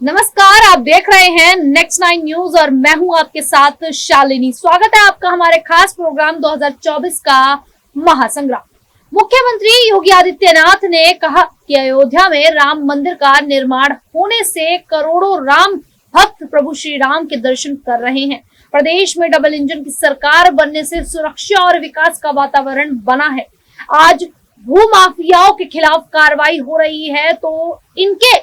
नमस्कार, आप देख रहे हैं नेक्स्ट 9 न्यूज और मैं हूं आपके साथ शालिनी। स्वागत है आपका हमारे खास प्रोग्राम 2024 का महासंग्राम। मुख्यमंत्री योगी आदित्यनाथ ने कहा कि अयोध्या में राम मंदिर का निर्माण होने से करोड़ों राम भक्त प्रभु श्री राम के दर्शन कर रहे हैं। प्रदेश में डबल इंजन की सरकार बनने से सुरक्षा और विकास का वातावरण बना है। आज भू माफियाओं के खिलाफ कार्रवाई हो रही है तो इनके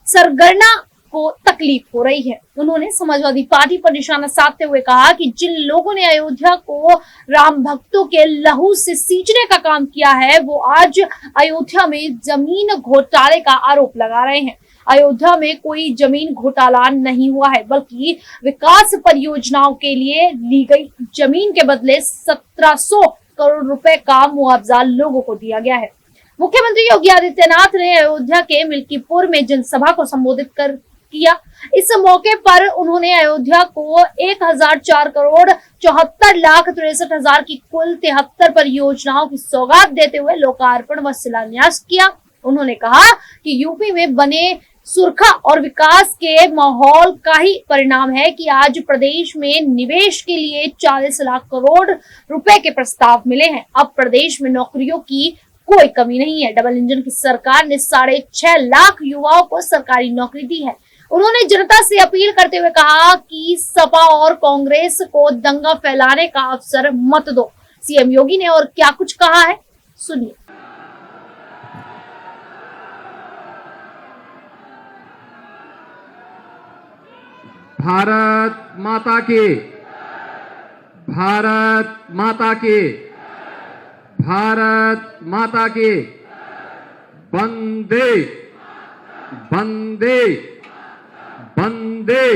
सरगना को तकलीफ हो रही है। उन्होंने समाजवादी पार्टी पर निशाना साधते हुए कहा कि जिन लोगों ने अयोध्या को राम भक्तों के लहू से सींचने का काम किया है, वो आज अयोध्या में जमीन घोटाले का आरोप लगा रहे हैं। अयोध्या में कोई जमीन घोटाला नहीं हुआ है, बल्कि विकास परियोजनाओं के लिए ली गई जमीन के बदले 1700 करोड़ रुपए का मुआवजा लोगों को दिया गया है। मुख्यमंत्री योगी आदित्यनाथ ने अयोध्या के मिल्कीपुर में जनसभा को संबोधित कर किया। इस मौके पर उन्होंने अयोध्या को 1004 करोड़ 74,63,000 की कुल 73 परियोजनाओं की सौगात देते हुए लोकार्पण व शिलान्यास किया। उन्होंने कहा कि यूपी में बने सुरक्षा और विकास के माहौल का ही परिणाम है कि आज प्रदेश में निवेश के लिए 40 लाख करोड़ रुपए के प्रस्ताव मिले हैं। अब प्रदेश में नौकरियों की कोई कमी नहीं है। डबल इंजन की सरकार ने 6.5 लाख युवाओं को सरकारी नौकरी दी है। उन्होंने जनता से अपील करते हुए कहा कि सपा और कांग्रेस को दंगा फैलाने का अवसर मत दो। सीएम योगी ने और क्या कुछ कहा है, सुनिए। भारत माता की, भारत माता की, भारत माता की, वंदे वंदे वंदे,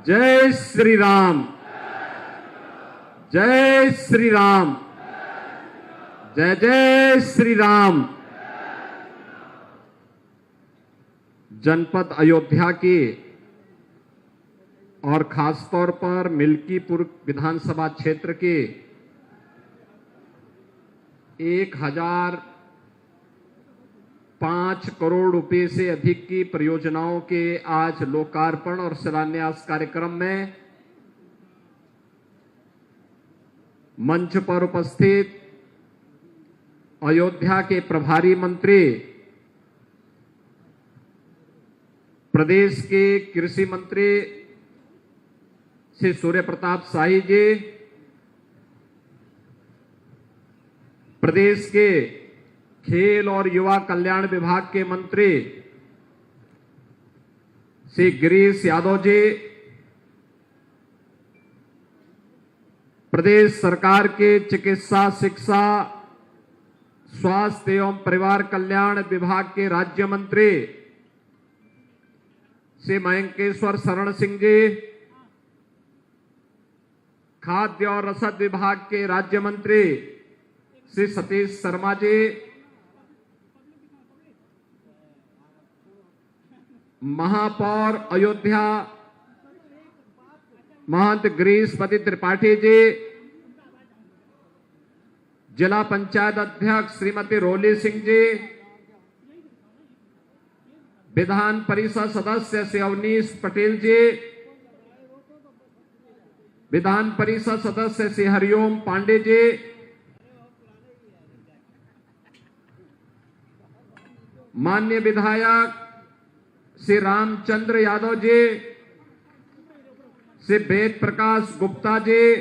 जय श्री राम, जय श्री राम, जय जय श्री राम। जनपद अयोध्या की और खासतौर पर मिल्कीपुर विधानसभा क्षेत्र के 1005 करोड़ रुपए से अधिक की परियोजनाओं के आज लोकार्पण और शिलान्यास कार्यक्रम में मंच पर उपस्थित अयोध्या के प्रभारी मंत्री, प्रदेश के कृषि मंत्री श्री सूर्य प्रताप शाही जी, प्रदेश के खेल और युवा कल्याण विभाग के मंत्री श्री गिरीश यादव जी, प्रदेश सरकार के चिकित्सा, शिक्षा, स्वास्थ्य एवं परिवार कल्याण विभाग के राज्य मंत्री श्री मयंकेश्वर शरण सिंह जी, खाद्य और रसद विभाग के राज्य मंत्री श्री सतीश शर्मा जी, महापौर अयोध्या महंत गिरीशपति त्रिपाठी जी, जिला पंचायत अध्यक्ष श्रीमती रोली सिंह जी, विधान परिषद सदस्य श्री अवनीश पटेल जी, विधान परिषद सदस्य श्री हरिओम पांडे जी, माननीय विधायक श्री रामचंद्र यादव जी, श्री वेद प्रकाश गुप्ता जी,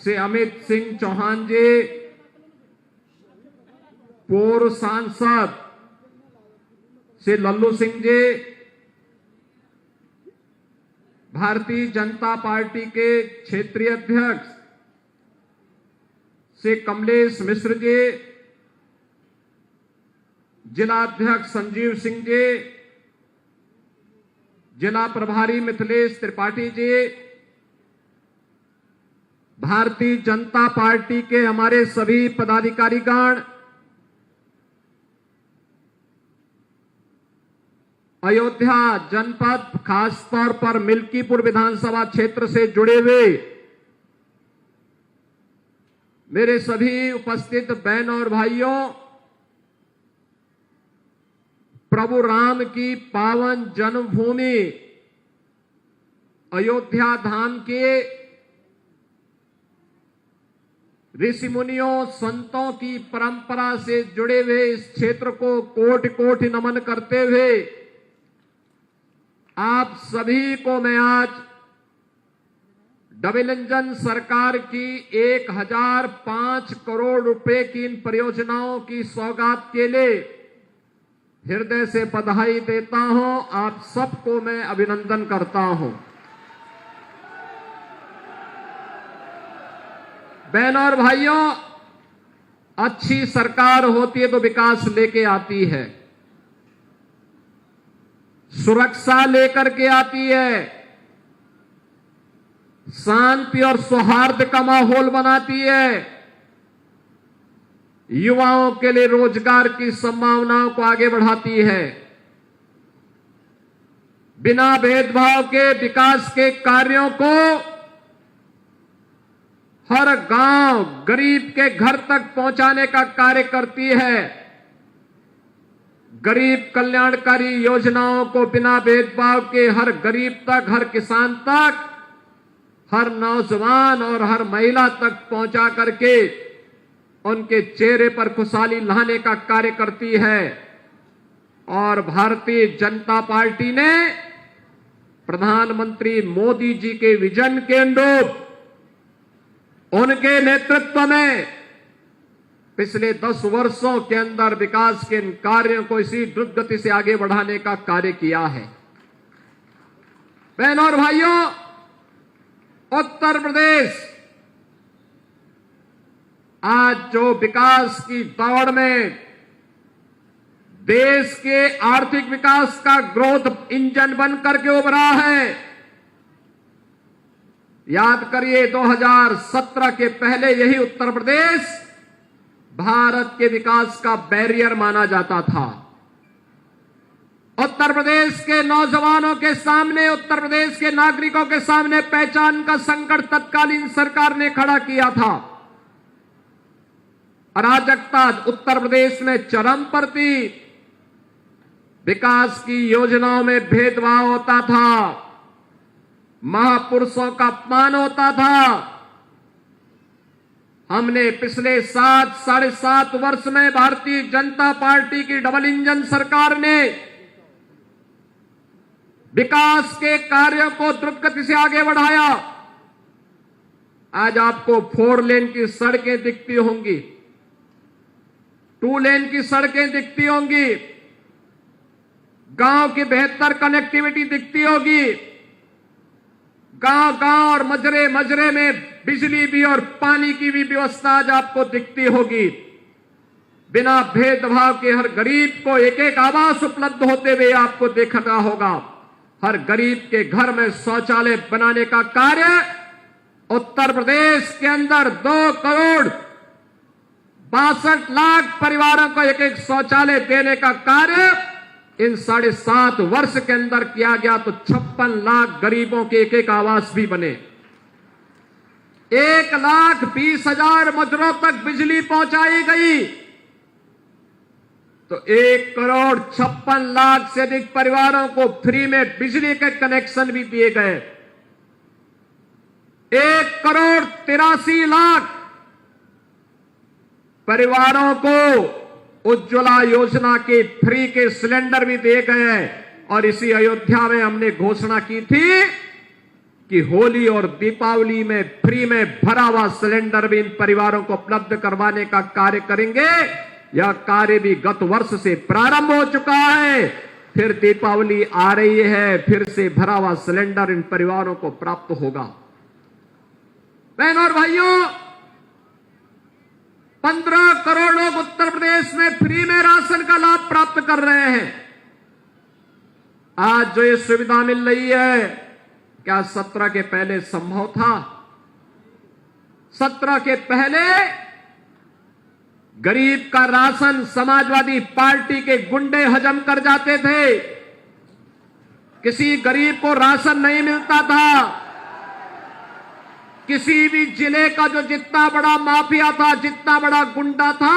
श्री अमित सिंह चौहान जी, पूर्व सांसद श्री लल्लू सिंह जी, भारतीय जनता पार्टी के क्षेत्रीय अध्यक्ष श्री कमलेश मिश्र जी, जिला अध्यक्ष संजीव सिंह जी, जिला प्रभारी मिथिलेश त्रिपाठी जी, भारतीय जनता पार्टी के हमारे सभी पदाधिकारीगण, अयोध्या जनपद खासतौर पर मिल्कीपुर विधानसभा क्षेत्र से जुड़े हुए मेरे सभी उपस्थित बहन और भाइयों, प्रभु राम की पावन जन्मभूमि अयोध्या धाम के ऋषि मुनियों संतों की परंपरा से जुड़े हुए इस क्षेत्र को कोटि कोटि नमन करते हुए आप सभी को मैं आज डबल इंजन सरकार की 1005 करोड़ रुपए की इन परियोजनाओं की सौगात के लिए हृदय से बधाई देता हूं। आप सबको मैं अभिनंदन करता हूं। बहनों और भाइयों, अच्छी सरकार होती है तो विकास लेके आती है, सुरक्षा लेकर के आती है, शांति और सौहार्द का माहौल बनाती है, युवाओं के लिए रोजगार की संभावनाओं को आगे बढ़ाती है, बिना भेदभाव के विकास के कार्यों को हर गांव गरीब के घर तक पहुंचाने का कार्य करती है, गरीब कल्याणकारी योजनाओं को बिना भेदभाव के हर गरीब तक, हर किसान तक, हर नौजवान और हर महिला तक पहुंचा करके उनके चेहरे पर खुशहाली लाने का कार्य करती है। और भारतीय जनता पार्टी ने प्रधानमंत्री मोदी जी के विजन के अनुरूप उनके नेतृत्व में पिछले 10 वर्षों के अंदर विकास के इन कार्यों को इसी द्रुत गति से आगे बढ़ाने का कार्य किया है। बहनों और भाइयों, उत्तर प्रदेश आज जो विकास की दौड़ में देश के आर्थिक विकास का ग्रोथ इंजन बन करके उभरा है। याद करिए 2017 के पहले यही उत्तर प्रदेश भारत के विकास का बैरियर माना जाता था। उत्तर प्रदेश के नौजवानों के सामने, उत्तर प्रदेश के नागरिकों के सामने पहचान का संकट तत्कालीन सरकार ने खड़ा किया था। अराजकता उत्तर प्रदेश में चरम पर थी, विकास की योजनाओं में भेदभाव होता था, महापुरुषों का अपमान होता था। हमने पिछले 7-7.5 वर्ष में भारतीय जनता पार्टी की डबल इंजन सरकार ने विकास के कार्यों को द्रुत गति से आगे बढ़ाया। आज आपको 4 लेन की सड़कें दिखती होंगी, 2 लेन की सड़कें दिखती होंगी, गांव की बेहतर कनेक्टिविटी दिखती होगी, गांव गांव और मजरे मजरे में बिजली भी और पानी की भी व्यवस्था आज आपको दिखती होगी। बिना भेदभाव के हर गरीब को एक एक आवास उपलब्ध होते हुए आपको देखना होगा। हर गरीब के घर में शौचालय बनाने का कार्य उत्तर प्रदेश के अंदर 2 करोड़ 62 लाख परिवारों को एक एक शौचालय देने का कार्य इन 7.5 वर्ष के अंदर किया गया। तो 56 लाख गरीबों के एक एक आवास भी बने, 1,20,000 मजरों तक बिजली पहुंचाई गई, तो 1 करोड़ 56 लाख से अधिक परिवारों को फ्री में बिजली के कनेक्शन भी दिए गए। 1 करोड़ 83 लाख परिवारों को उज्ज्वला योजना के फ्री के सिलेंडर भी दिए गए। और इसी अयोध्या में हमने घोषणा की थी कि होली और दीपावली में फ्री में भरा हुआ सिलेंडर भी इन परिवारों को उपलब्ध करवाने का कार्य करेंगे। यह कार्य भी गत वर्ष से प्रारंभ हो चुका है। फिर दीपावली आ रही है, फिर से भरा हुआ सिलेंडर इन परिवारों को प्राप्त होगा। बहनों और भाइयों, 15 करोड़ लोग उत्तर प्रदेश में फ्री में राशन का लाभ प्राप्त कर रहे हैं। आज जो ये सुविधा मिल रही है, क्या 17 के पहले संभव था? 17 के पहले गरीब का राशन समाजवादी पार्टी के गुंडे हजम कर जाते थे। किसी गरीब को राशन नहीं मिलता था। किसी भी जिले का जो जितना बड़ा माफिया था, जितना बड़ा गुंडा था,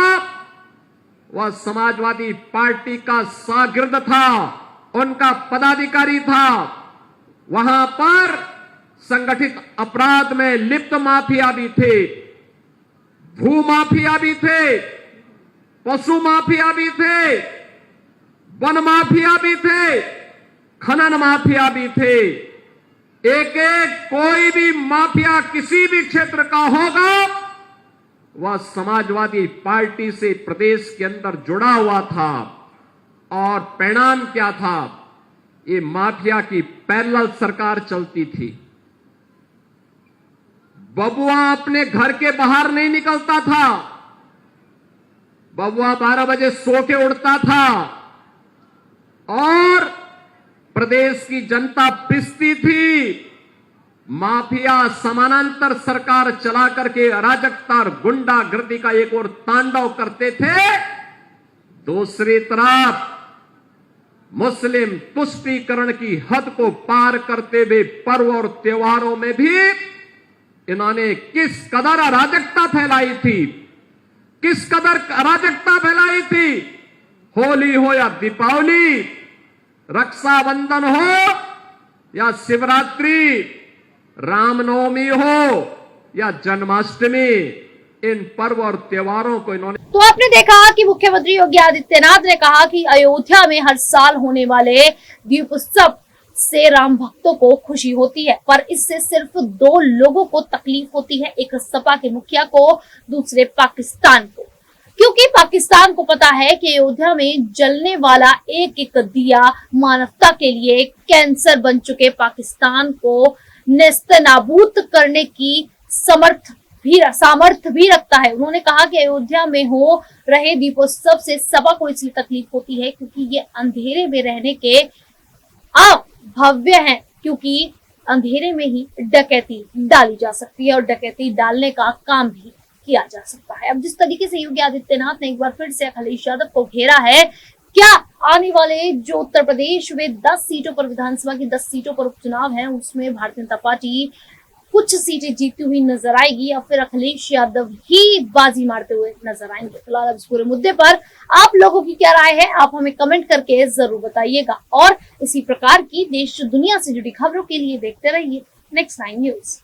वह समाजवादी पार्टी का शागिर्द था, उनका पदाधिकारी था। वहां पर संगठित अपराध में लिप्त माफिया भी थे, भू माफिया भी थे, पशु माफिया भी थे, वन माफिया भी थे, खनन माफिया भी थे। एक एक कोई भी माफिया किसी भी क्षेत्र का होगा, वह समाजवादी पार्टी से प्रदेश के अंदर जुड़ा हुआ था। और परिणाम क्या था? ये माफिया की पैरेलल सरकार चलती थी। बबुआ अपने घर के बाहर नहीं निकलता था, बबुआ 12 बजे सो के उड़ता था और प्रदेश की जनता पिसती थी। माफिया समानांतर सरकार चला करके अराजकता और गुंडागर्दी का एक और तांडव करते थे। दूसरी तरफ मुस्लिम तुष्टीकरण की हद को पार करते हुए पर्व और त्योहारों में भी इन्होंने किस कदर अराजकता फैलाई थी, किस कदर अराजकता फैलाई थी। होली हो या दीपावली, रक्षाबंधन हो या शिवरात्रि, रामनवमी हो या जन्माष्टमी, इन पर्व और त्योहारों को इन्होंने। तो आपने देखा कि मुख्यमंत्री योगी आदित्यनाथ ने कहा कि अयोध्या में हर साल होने वाले दीपोत्सव से राम भक्तों को खुशी होती है, पर इससे सिर्फ 2 लोगों को तकलीफ होती है, एक सपा के मुखिया को, दूसरे पाकिस्तान को। क्योंकि पाकिस्तान को पता है कि अयोध्या में जलने वाला एक एक दिया मानवता के लिए कैंसर बन चुके पाकिस्तान को नेस्तनाबूद करने की सामर्थ्य भी रखता है। उन्होंने कहा कि अयोध्या में हो रहे दीपोत्सव से सपा को इसलिए तकलीफ होती है क्योंकि ये अंधेरे में रहने के भव्य है, क्योंकि अंधेरे में ही डकैती डाली जा सकती है और डकैती डालने का काम भी किया जा सकता है। अब जिस तरीके से योगी आदित्यनाथ ने एक बार फिर से अखिलेश यादव को घेरा है, क्या आने वाले जो उत्तर प्रदेश में 10 सीटों पर, विधानसभा की 10 सीटों पर उपचुनाव है, उसमें भारतीय जनता पार्टी कुछ सीटें जीतती हुई नजर आएगी या फिर अखिलेश यादव ही बाजी मारते हुए नजर आएंगे? फिलहाल अब इस पूरे मुद्दे पर आप लोगों की क्या राय है, आप हमें कमेंट करके जरूर बताइएगा। और इसी प्रकार की देश दुनिया से जुड़ी खबरों के लिए देखते रहिए नेक्स्ट 9 न्यूज।